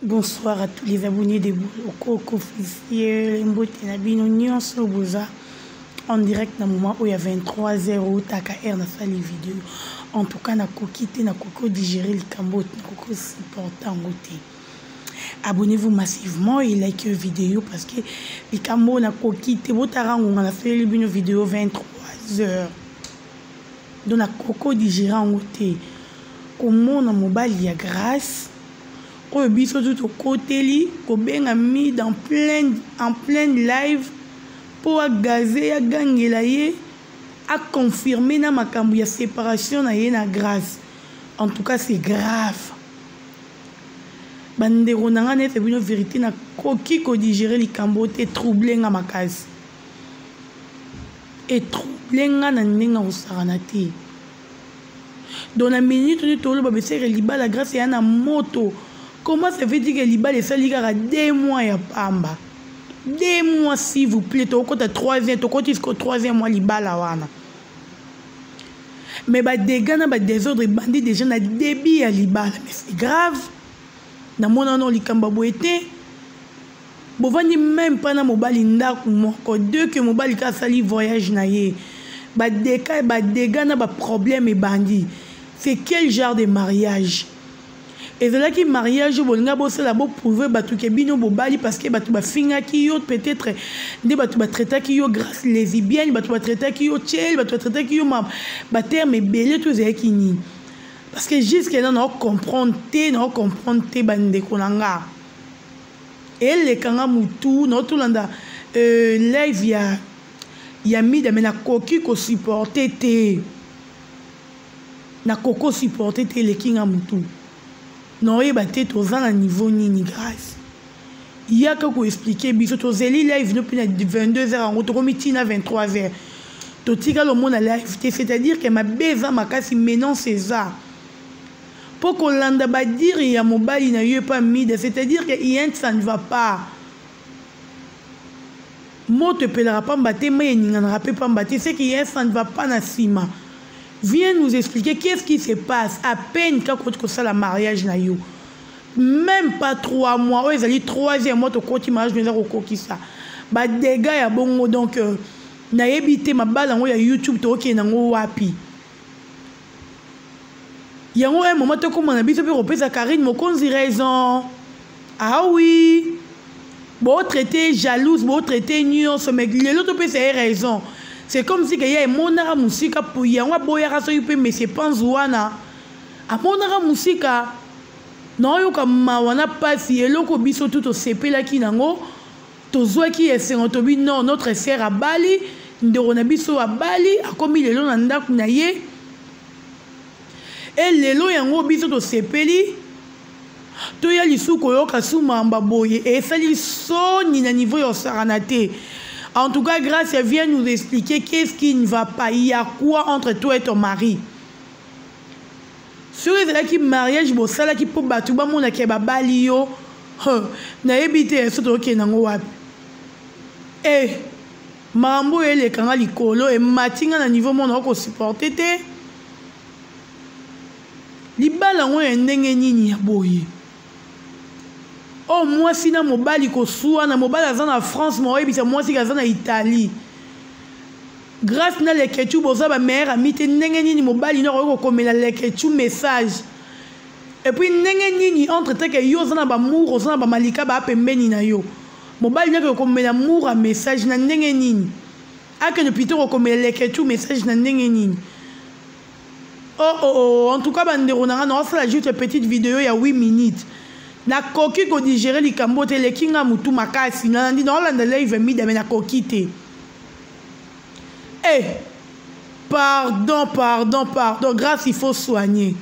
Bonsoir à tous les abonnés de Boloko officiel, Mbote Nabino Nyonso Boza en direct dans le moment où il y a 23h où Taka Air na fait les vidéos. En tout cas, na kokite na koko digérer le cambote, na koko supporter en côté. Abonnez-vous massivement et likez la vidéo parce que les cambo na kokite botarango on a fait une vidéo 23h. Donc na koko digérer en côté. Comment na mobile il y a grâce. Au biso tout au côté li, ko benga mis en plein live pour gazer ya gangela ye a confirmer na makambu ya séparation na ye na grâce. En tout cas c'est grave. Bandero nanga ne c'est une vérité na koki ko digérer li kambote troublé nga makasi. Et troublé nga na nenga usaranati. Dans la minute de tolo ba bese liba la grâce ya na moto. Comment ça veut dire que Liba les sali à 2 mois ya pamba? 2 mois s'il vous plaît, tu as 3e, tu as 3e mois Liba la wana. Mais bah dégâts na bah désordre bandit déjà na débit à Liba, mais c'est grave. Na mona non likamba boete. Bovani même pas na mobali ndaku moko 2 que mobali ka sali voyage na ye. Bah dégâts na bah problème et bandit. C'est quel genre de mariage? Et c'est là que mariage bolnga bosse la bo prouver batu ke bino bobali parce que batu ba finga ki yo peut-être des batu ba traiter ki yo grâce lesbienne batu ba traiter ki yo tchel batu ba traiter ki yo ba terme belé tout ça qui ni parce que jusqu'à là on comprendre te bande konanga et les kanga mutu no tout landa live ya mi de na koki ko supporter te na koko supporter te les kinga mutu. Non, il va être aux ans à niveau ni grâce. Il y a qu'à vous expliquer, biso to zeli live no pina 22h en auto comité na 23h. To tika le monde à live, c'est-à-dire que ma beza ma kasi maintenant c'est ça. Pour qu'on landa ba dire il y a mobile na yo pas mis, c'est-à-dire que il ça ne va pas. Mo te pelera pas mbaté mais ni ngana pas mbaté, c'est que ça ne va pas na sima. Viens nous expliquer qu'est-ce qui se passe à peine quand tu as le mariage na yo. Même pas 3 mois, ils allaient 3e mois to koti mariage mais au qui ça. Ba dégâts ya bongo donc na ebité ma balle en YouTube to OK na ngo wapi. Yango un moment to comme na biso pe repesa Karine Mokonzi raison. Ah oui. Bon traité jalouse, bon traité nuance mais l'autre peut c'est raison. C'est comme si il y a monara musika pour y avoir boyara so yupe mais c'est pas zouana. A monara musika non yo comme wana pasi eloko biso tout au CP la ki nango to zwa ki esengo to bi non notre sœur à Bali ndero na biso à Bali a komi lelo na ndaku na ye et lelo yango biso to sepeli to ya lisuko yo kasuma mba boye et sali soni na niveau yo saranate. En tout cas, grâce à vient nous expliquer qu'est-ce qui ne va pas. Il y a quoi entre toi et ton mari? Sur les là qui mariage, bon ça là qui peut battre, bah mon akeba balio, na ebité surtout ok nango wapi. Eh, mambo ele kanga likolo et matinga na niveau mon oko supporter te. Li bala ngo ndenge nini ya boye. Oh, moi, si na mobali ko soua na mobali azan na France, moi, et moi, si azan na Italie. Grâce na leketu, boza ba mère ami te ndenge nini mobali na ko komela leketu message. Et puis ndenge nini entre te ke yo zana ba mour, zana ba malika ba pembeni na yo. Mobali na ko komela mour a message na ndenge nini. Ake no pito ko komela leketu message na ndenge nini. Oh, en tout cas bandero na on va juste une petite vidéo il y a 8 minutes. Na koki ko digérer li kambote le kinga mutu makasi na ndi na Hollande live mi de na koki te. Eh pardon grâce il faut soigner.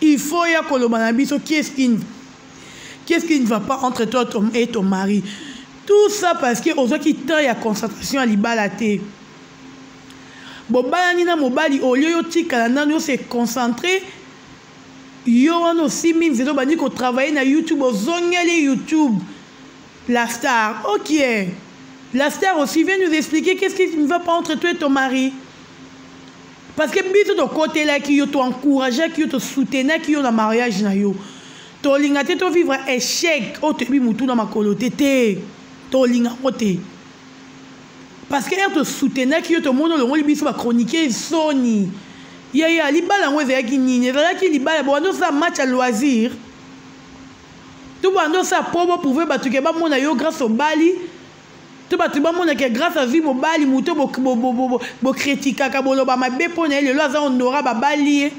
Il faut ya koloba na biso qu'est-ce qui ne va pas entre toi et ton mari. Tout ça parce que ozo ki ta ya concentration à libala te. Bobala ni na mobali olio yo tika na no se concentrer. Yo on aussi min zedo bandi ko travailler na YouTube ozongeli YouTube la star. OK. La star aussi vient nous expliquer qu'est-ce qui ne va pas entre toi et ton mari. Parce que biso to côté là qui yo to encourager qui yo to soutenir qui yo na mariage na yo. tolinga te to vivre échec o te bi mutu na makolo te tolinga ote parce que er te soutenir ki yo to mono longo libiso ba chroniquer soni ya libala ngo ezaki nini ezalaki libala bwando sa match à loisir tout bwando sa pobo pouvait batuke ba mona yo grâce au bali tout batu ba mona que grâce à vie bo bali muto bo critique ka bolo ba mabe pona le loza honora ba bali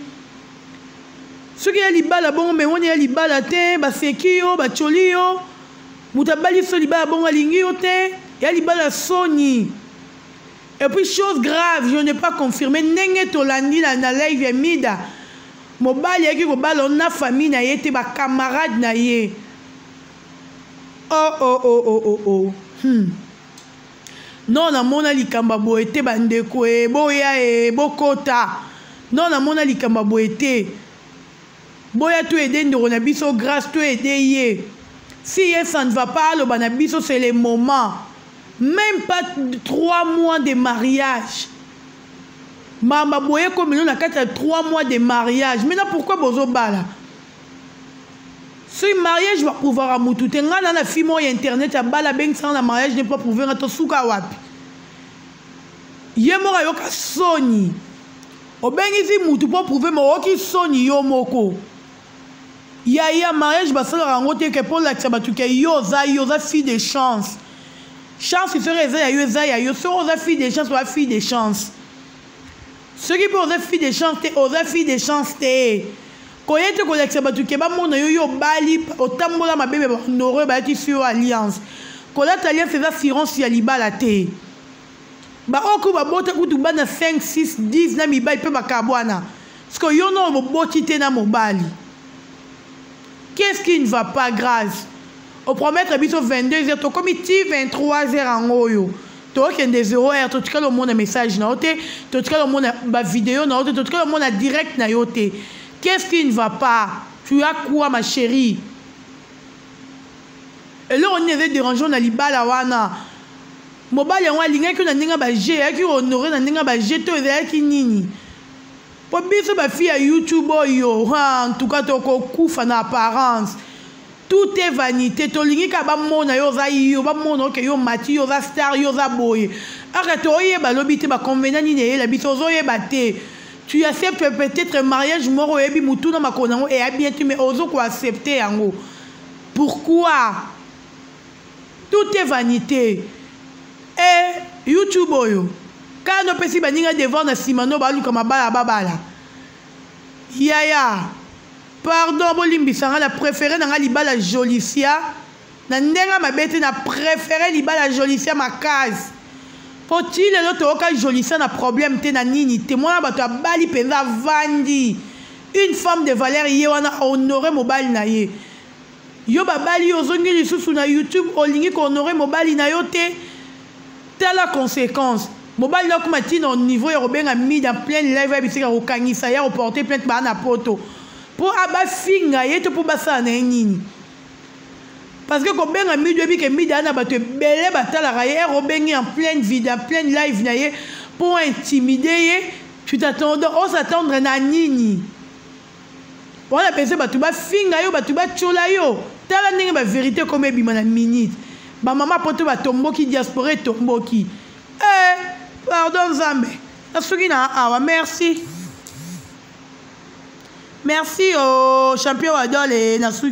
ce qui est libala bon mais on est libala te ba seki yo ba choli yo mutabali so libala bon alingi yo te ya libala soni. Et puis chose grave, je n'ai pas confirmé nenge tolandi na live mida mobali yaki ko balo na famille na yete ba camarade na ye oh non na mona likamba boete bandeko e boya e bokota non na mona likamba boete boya to aider ndoro na biso grâce to aider ye si ye ça ne va pas lo bana biso c'est le moment. Même pas 3 mois de mariage. Mama boye comme nous, on a 3 mois de mariage. Maintenant, pourquoi bozo bala? Ce mariage va pouvoir à moutou. Tenga na fille moi internet à bala beng sans la mariage n'est pas prouvé à to suka wapi. Ye mora yoka soni. O bengi si moutou pas prouver mo oki soni yo moko. Ya mariage ba sala rangote que pour la tsabatu ke yo za fille de chance. Chance qui serait Zaya, c'est aux filles de chance ou la fille de chance. Ce qui peut aux filles de chance, c'est aux filles de chance. Quand il y a des collections, il y a des bali, autant ma bébé, on ba sur alliance. Quand l'alliance, c'est l'assurance, il y a libala te. Ba oko ba bota kutu bana 5, 6, 10 na mi bali pe ba kabwana. Parce que yo no bo botite na mobali. Qu'est-ce qui ne va pas grâce? Au promettre biso 22h to comité 23h en oyo to kende 0h to tika le monde message na ote to tika le monde ba vidéo na ote to tika le monde direct na yote. Qu'est-ce qui ne va pas? Tu as quoi ma chérie? Et là on est dérangeant na libala wana mobali wa linga ki na ninga ba je ki honorer na ninga ba je to ezaki nini po biso ba fille à YouTube yo en tout cas to ko kufa na apparence. Tout est vanité. Tolingi ka ba mona yo za yo ba mona ke yo mati yo za star yo za boye. Arrête oye ba lobité ba convenant ni ne la biso zo ye baté. Tu acceptes peut-être mariage moro ebi mutu na makonango et a bien tu mais ozo ko accepter yango. Pourquoi? Tout est vanité. Et YouTube oyo. Quand no pesi baninga devant na simano ba lu kama bala babala. Yaya. Pardon, Bolimbi Sanga, la préférée dans Libala Jolicia. Nandenga ma bête na préféré Libala Jolicia ma case. Faut-il l'autre cas Jolicia na problème te na nini témoin ba ta bali penza vandi. Une femme de valeur yewana honoré mobile na ye. Yo ba bali yo zongi lisusu na YouTube olingi ko honoré mobile na yo te. Telle la conséquence. Mobile là comme au niveau eurobenga mis dans plein live bisika ko kangisa ya reporter plainte ba na poto. Pour aba finga yeto pour basa na nini parce que ko benga mi debi ke mi dana ba te belé batala raye robengi en pleine vie en pleine live na ye pour intimider tu t'attends on s'attendre na nini on a pensé ba tu ba finga yo ba tu ba chola yo tala ninga ba vérité comme bima na minute ba mama poto ba tomboki diaspora tomboki pardon Zambe asuki na awa merci. Merci au champion Adol et Nassou.